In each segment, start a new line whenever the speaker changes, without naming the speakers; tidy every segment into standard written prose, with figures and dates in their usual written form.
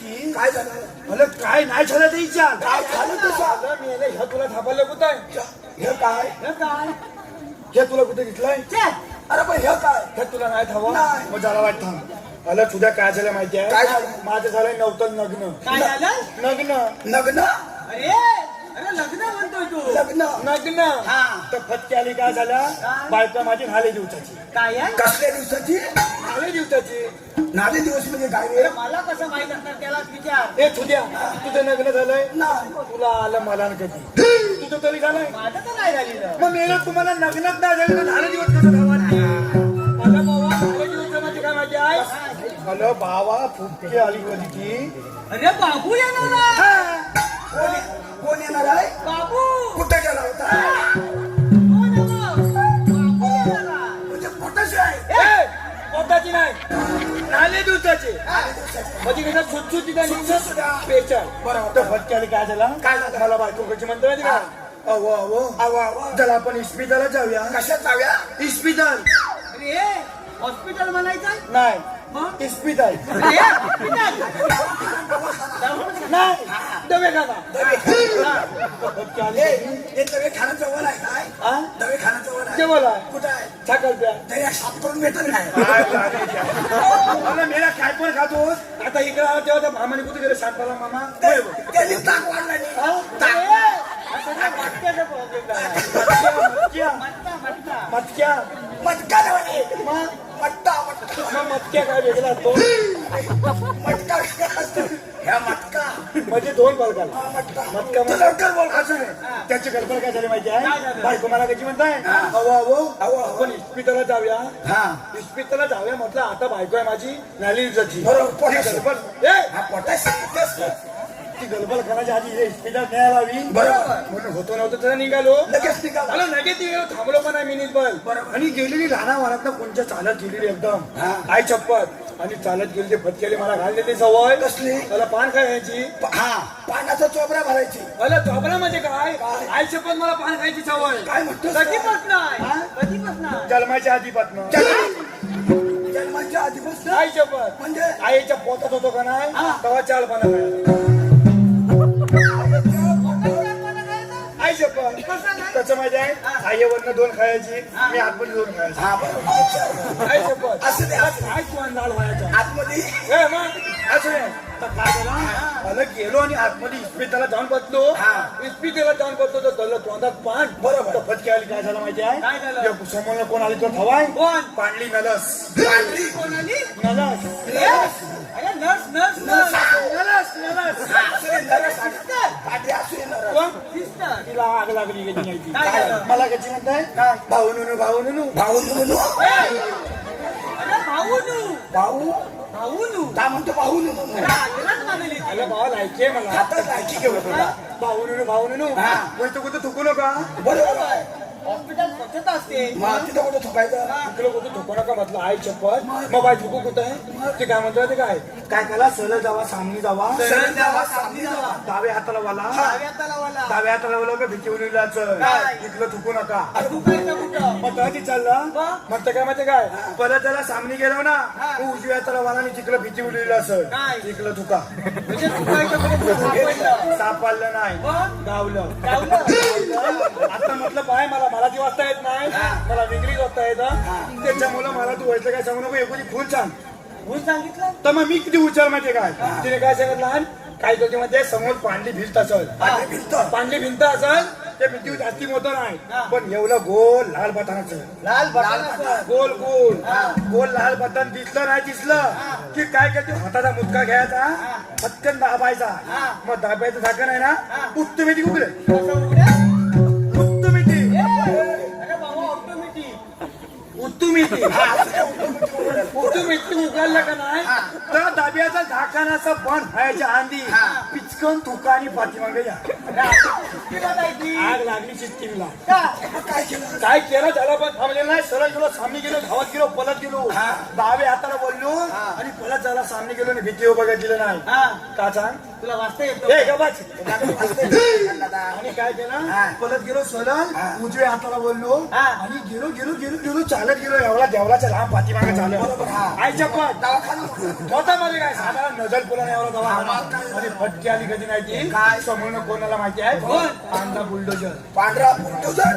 ती
काय झालं
मला काय नाही झालं ते विचार
काय झालं ते सांग.
मी ह्या तुला थांबवलं कुठं आहे?
हे काय
हे तुला कुठे घेतलंय?
अरे पण हे काय
हे तुला नाही थांबव
नाही.
मग झाला वाटतं मला तुझ्या काय झालं माहिती आहे?
काय झालं?
माझं झालंय नवतं लग्न.
काय झालं?
लग्न
लग्न
अरे अरे लग्न म्हणतोय तू.
लग्न
लग्न
हा.
तर फटके आली काय झालं? बायका माझी नाले दिवसाची.
काय आहे?
कसल्या दिवसाची
नाले दिवसाची.
नाले दिवस म्हणजे काय रे
अरे मला कसं माहित असणार त्यालाच विचार.
हे तुझ्या तुझं लग्न झालंय
नाही
तुला आलं मला न कधी तुझं तरी झालंय
माझं तर नाही झालेलं.
मग मेलं तुम्हाला लग्नच नाही झालं तर नाले दिवस कसं धावत? मला बाबा नाले दिवस म्हणजे काय माहिती आहे? हॅलो बाबा फुटके आली होती ती.
अरे बाबू येणार आहे.
कोण येणार आहे
बाबू
कुठे गेला होता
कोण येणार? बाबू येणार आहे.
म्हणजे कुठेच आहे
ए, पोटाची नाही नाले दिवसाचे
नाले दिवसाची
म्हणजे कसं सुटसुटीत आणि
सुटसुटीत.
पेचर
बरोबर.
तर फटके आली काय झाला?
काय झालं?
मला बायको कशी म्हणतो माहिती का? अहो अहो
अवा अवा
चला आपण इस्पितळला जाऊया.
कशात जाऊया
इस्पितळ
अरे हॉस्पिटल म्हणायचं
नाही
मग?
इस्पितळ
अरे हॉस्पिटल.
नाही दवेखाना. फटके आली
हे दवे खाणं जवळ आहे काय
हा?
दवे खाणं जवळ आहे
ते बोला
कुठं आहे
छाकल प्या
दया साफ करून भेटल काय
मला मेला काय पण खातो आता इकडे आला तेव्हा त्या मामाने कुठे गेले शांताला मामा
त्याने ताक वाढला नाही ताक
असं नाही, मटक्याचा problem आहे.
मटक्या
मटका नव्हे
मग
मट्टा मट्टा
मग मटक्या काय वेगळा तो
मटका असतो ह्या मटका
म्हणजे दोन बलकाल
हा, मटका
मटका
तू लवकर बोल
असं नाही त्याची कल्पना काय झाली माहिती
काय
आहे?
झालं?
बायको मला कशी म्हणताय अहो अहो
अहो.
आपण इस्पितळला जाऊया
हा
इस्पितळला जाऊया म्हटलं आता बायको आहे माझी नाली जाची
बरोबर, पोटाशी.
ए
हा पोटाशी
ती गलबल करायच्या आधी हे इस्पितळ न्यायला हवी
बरोबर.
म्हणून होतो नव्हतं तर निघालो
लगेच निघाला
मला लगेच गेलो थांबलो पण आहे मिनिटभर
बरोबर.
आणि गेलेली लहाना वरात कोणच्या चालत गेलेली एकदम
हा.
आई चप्पत आणि चालत गेली ते फटकेले मला घालले ते सवय
कसली
मला पान खायची
हा पाण्याचा चोबरा भरायची
मला चोपडा म्हणजे काय आई चप्पत मला पान खायची सवय
काय म्हणतो
कधीपासून आहे? कधीपासून आहे?
जन्माच्या आधीपासून
जन्माच्या आधीपासून
आई चप्पत
म्हणजे
आईच्या पोटात होतो का नाही
हा.
तेव्हा चाल पाना खायला आई चप्पत कसं माहिती आहे आईवरनं दोन खायची मी आतमध्ये दोन खायची
हा बरोबर
आई चप्पत
असं ते असं
काय कोण लाल व्हायचा
आतमध्ये
ए मग असं नाही तर काय झालं मला गेलो आणि आतमध्ये इस्पितळला जाऊन बसलो
हा.
इस्पितळला जाऊन बसलो तर धरलं तोंडात पान
बरोबर.
तर फटके आली काय झालं माहिती आहे?
काय झालं?
या समोर कोण आली तर हवाय
कोण?
पांडली नलस
पांढरी
कोण आली?
नलस
अरे नर्स नर्स नर्स
नलस नलस
असं नाही, नरस आहे. काठी असू दे, नरस.
कोण?
सिस्टर.
तिला आग लागली गेली नाही ती.
काय झालं?
मला कशी म्हणताय भाऊ नुनू भाऊ नुनू
भाऊ नुनू
अरे भाऊनू
भाऊ
भाऊनू.
काय म्हणतो भाऊ नुनू
अरे आग्रहात मागेल ती.
अरे भावा लायकी आहे मला
आता लायकी घेऊ तुला
भाऊ नुनू
हा.
म्हणजे कुठं थुकू नका
बरोबर आहे
हॉस्पिटल स्वच्छता असते.
मग तिथं कुठं थुकायचं
तिकडे कुठं थुकू नका म्हटलं आई चप्पल मग बाय थुकू कुठं आहे ते काय म्हणतो ते काय काय करा सरळ जावा सामनी जावा
सरळ जावा सामनी जावा
डाव्या हाताला वाला
डाव्या तलावाला.
डाव्या हाताला वाला का भीती उडीलाचं
काय?
इथलं थुकू नका
दुखायचं कुठं?
मग कधी चाललं
मग?
म्हणतं काय माहिती काय परत जरा सामनी गेलो ना
हा.
तू उजव्या हाताला वाला आणि तिकडं भीती उडीला असं
काय?
तिकडं थुका
म्हणजे दुखायचं कुठं सापडलं.
सापडलं नाही
मग?
गावलं
गावलं.
आता म्हटलं पाय मला मराठी वाचता येत नाही मला इंग्लिश वाचता येतं त्याच्यामुळे मला तू व्हायचं काय सांगू नको एकोणी फुल सांग
कोण सांगितलं?
तर मग मी किती उच्चार माहितीये काय तिने काय सांगितलं लहान काही त्याच्यामध्ये समोर पांढरी भिंत असेल
पांढरी भिंत.
पांढरी भिंत असेल त्या भिंती जास्ती मोठं नाही पण एवढं गोल लाल बटनाचं
लाल बटन.
गोल गोल गोल लाल बटन दिसलं नाही दिसलं की काय करते हाताचा मुटका घ्यायचा पटकन दाबायचा मग दाबायचं झाकण आहे ना उत्तम येते कुठे
कसं उघड्या?
उत्तम येते
अरे बाबा ऑटोमॅटिक.
उत्तम येते उत्तम येते उघडलं का नाही तर दाब्याचं झाकण असं बंद व्हायच्या आधी पिचकन तुका आणि पाठीमागे या
किती जायची?
आग लागली सिस्टीमला
का?
काय केलं
काय केलं त्याला पण थांबलेलं नाही सरळ गेलो सामने गेलो धावत गेलो पलत गेलो डावे हाताला बोललो आणि पलत झाला सामने गेलो आणि भीती बघत दिलं नाही
हा.
का सांग
तुला वाचता येतो
ए गबाच
दादा
आणि काय केलं
हा.
परत गेलो सरळ उजव्या हाताला बोललो
हा.
आणि गेलो गेलो गेलो गेलो चालत गेलो एवढा देवळाच्या लांब पाठीमागे चालत
हा.
आईच्या पण
दवाखाना
होता मध्ये काय साधारण नजर पुराने एवढा दवाखाना आणि फटकी आली कधी नाही ती
काय?
समोरनं कोणाला माहिती आहे
कोण?
पांढरा बुलडोजर
पांढरा बुलडोझर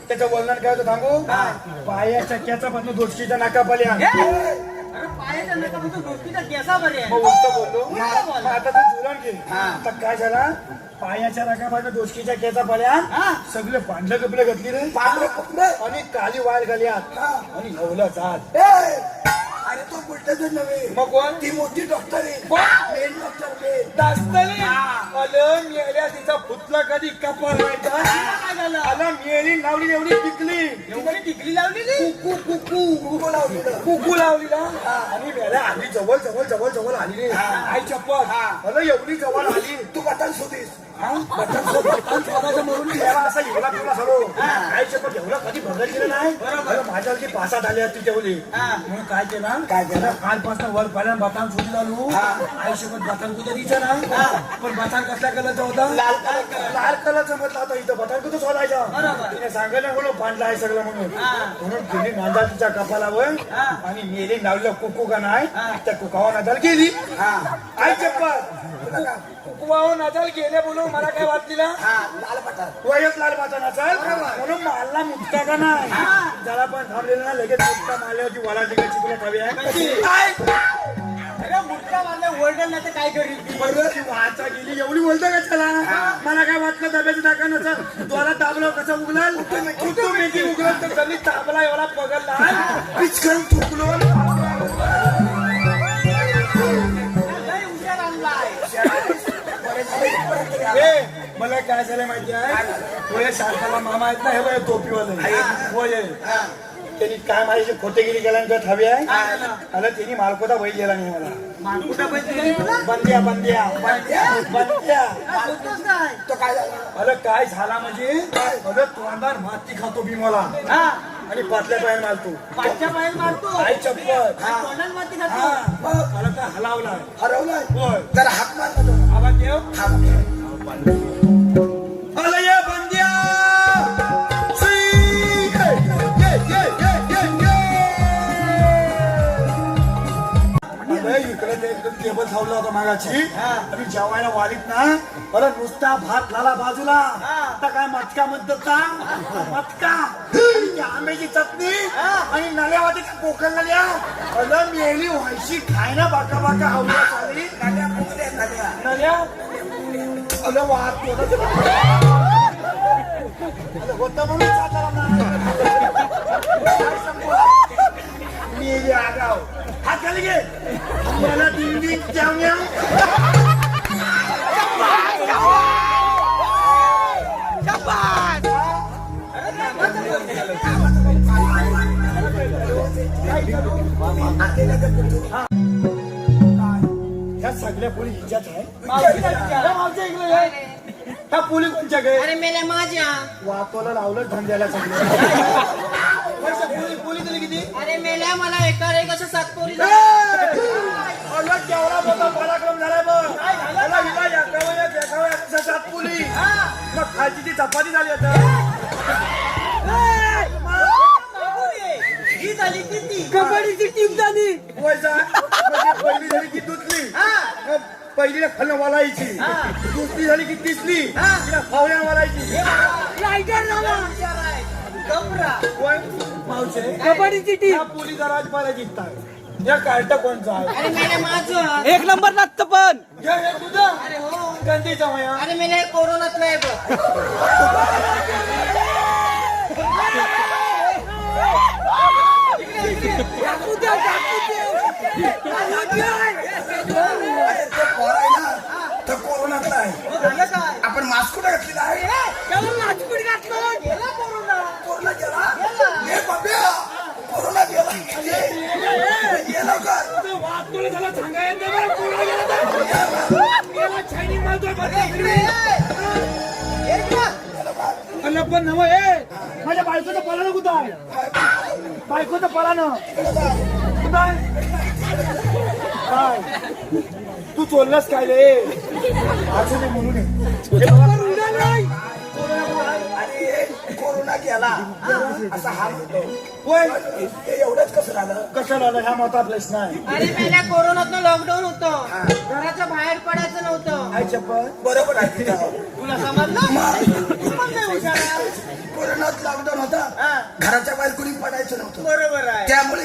त्याचं वर्णन काय होतं सांगू पायाच्या चक्क्याचा पण दोषकीच्या नाकापाल्या
अरे पायाच्या नकापासून गोष्टीचा केसा बरे
मग उलट बोललो
उलटं बोल.
मग आता तू जुळण घे आता काय झाला पायाच्या नाकापासून दोषकीच्या केचा पल्या
हा.
सगळे पांढरे कपडे घातली रे
पांढरे कपडे
आणि काली वाळ घालियात आणि नवलं चाल
अरे तो बुलडोझर नव्हे
मग कोण
ती मोठी डॉक्टर आहे
कोण?
मेन डॉक्टर मेन
दास्तली अलं मेल्या तिचा फुटला कधी कपाळ व्हायचा
काय झालं
अलं मेली नावली एवढी टिकली
एवढी टिकली लावलेली
कुकू कुकू
कुकू लावलेलं
कुकू लावलीला आणि मेल्या आली जवळ जवळ जवळ जवळ आली रे आई चप्पल अलं एवढी जवळ आली
तू बटन शोधीस
बटन शोधायचं म्हणून त्याला असा एवढा पिवळा सरो आई चप्पल एवढं कधी बदल केलं नाही अरे माझ्यावरती पासात आली ती तेवढी म्हणून काय केलं
काय केलं?
कालपासून वर पाहिलं बटाण सुरू झालो आयुष्यभर बटाण कुठं दिसं ना पण बटाण कसल्या कलरचा होता लाल कलरचा म्हटलं होता इथं बटाण कुठं शोधायचा
बरोबर.
तिने सांगितलं म्हणून पांढरा आहे सगळं म्हणून गेली नांदा तिच्या कपालावर आणि मेली नावलं कुकू का नाही त्या कुकावर नादाल गेली आई चप्पल कुकवावर नादाल गेले बोलून मला काय वाटलेला
लाल बटन
वयच लाल बाचा नाचाल म्हणून मारला मुक्ता का नाही त्याला पण थांबलेला ना लगेच मुक्ता मारल्यावरती वला टिकायची तुला हवी आहे काय?
अरे मुठ्ठा मारल्या ओरडल नाही तर काय करील ती?
बरं ती वाचा गेली एवढी बोलतो का त्याला मला काय वाटलं डब्याचं टाका नसं द्वारा दाबलं कसं उगलाल कुठं मेथी उगल तर कधी ताबला एवढा पगडला पिचकन चुकलो
लय हुशार आणलाय
ए, मला काय झालं माहिती आहे वय शाखाला मामा आहेत ना हे वय टोपीवाले वय त्यांनी काय माझी खोटेगिरी केल्यानंतर हवी आहे आणि त्यांनी मालकोटा वय गेला नाही मला
मानकुटा पैसे दिले तुला
बंद्या बंद्या बंद्या
काय बोलतोस काय
तो काय झाला
अरे काय झाला म्हणजे अरे तोंडार माती खातो मी मला
हा
आणि पातल्या पायाने मारतो
पाचच्या पायात मारतो
आई चप्पल
तोंडात माती खातो
मला काय हलावला
हरवलाय
होय
जरा हात मार ना तो.
आवाज देव
थांब.
अरे ये बंद्या सी! ये, ये, ये, ये, ये! अरे इकडे ते एकदम टेबल थावला होता मागाची आणि जेवायला वालीत ना अरे नुसता भात झाला बाजूला आता काय मटका मध्यचा मटका आणि ती आंब्याची चटणी आणि नल्यावादी कोकण नल्या अरे मेली व्हायची खाय ना बाका बाका आवडा चालली
नद्या कुठल्या नद्या?
नल्या अरे वाट होतं म्हणून सातारा मेली आगाव हात खाली घे मला दिंडी जाऊया ह्या सगळ्या पोळी हिच्याच आहे ह्या मावच्या इकडे आहे. ह्या पोळी कोणच्या गे
अरे मेल्या माझ्या
वाकोला लावलं धंद्याला सगळं पोळी दिली किती
अरे मेल्या मला एका एक असं सात पोरी
अलग केवढा मोठा पराक्रम झालाय बघ मला हिला एकावया सात पोळी मग खायची ती चपाती झाली आता
ही झाली किती
कबड्डीची टीम झाली
वयचा म्हणजे पहिली झाली की दुसरी मग पहिलीला खाल्लं वालायची दुसरी झाली की तिसरी तिला फावल्या वालायची
रायडर झाला
वय मावशे
कबड्डीची टीम
या पोलीचा राजपाला जिंकताय या कार्ट कोणचा आहे
अरे मेल्या माझं
एक नंबर लागतं पण
हे तुझं
अरे हो
गंदीचा वया
अरे मेल्या हे कोरोनातलं आहे बघ
टाकू द्या, टाकू द्या.
अरे तो पोर आहे ना तो कोरोनातला आहे
झालं काय
आपण मास्क कुठे घातलेला आहे
त्याला लाचपीट घातलं.
गेला कोरोना
कोरोना गेला हे बाब्या कोरोना गेला ये लवकर
तुला त्याला सांगायचं नाही बरं, कोणाला गेला तर. गेला Chinese मारतोय बघा इकडे.
अरे पण नव ए माझ्या बायकोचं पलानं कुठं आहे बायकोचं पलानं कुठं आहे काय तू चोरलंस काय रे असं नाही म्हणून ये.
अरे कोरोना गेला असा हाल होतो.
होय
हे एवढंच कसं झालं?
कसं झालं ह्या मता प्रश्न आहे.
अरे पहिल्या कोरोनातनं लॉकडाऊन होतं घराच्या बाहेर पडायचं नव्हतं
काय चप्पल
बरोबर आहे तुझं.
तुला समजलं तू पण नाही हुशार आहे.
कोरोनात लॉकडाऊन होता. घराच्या बाहेर कुणी पडायचं नव्हतं.
बरोबर आहे
त्यामुळे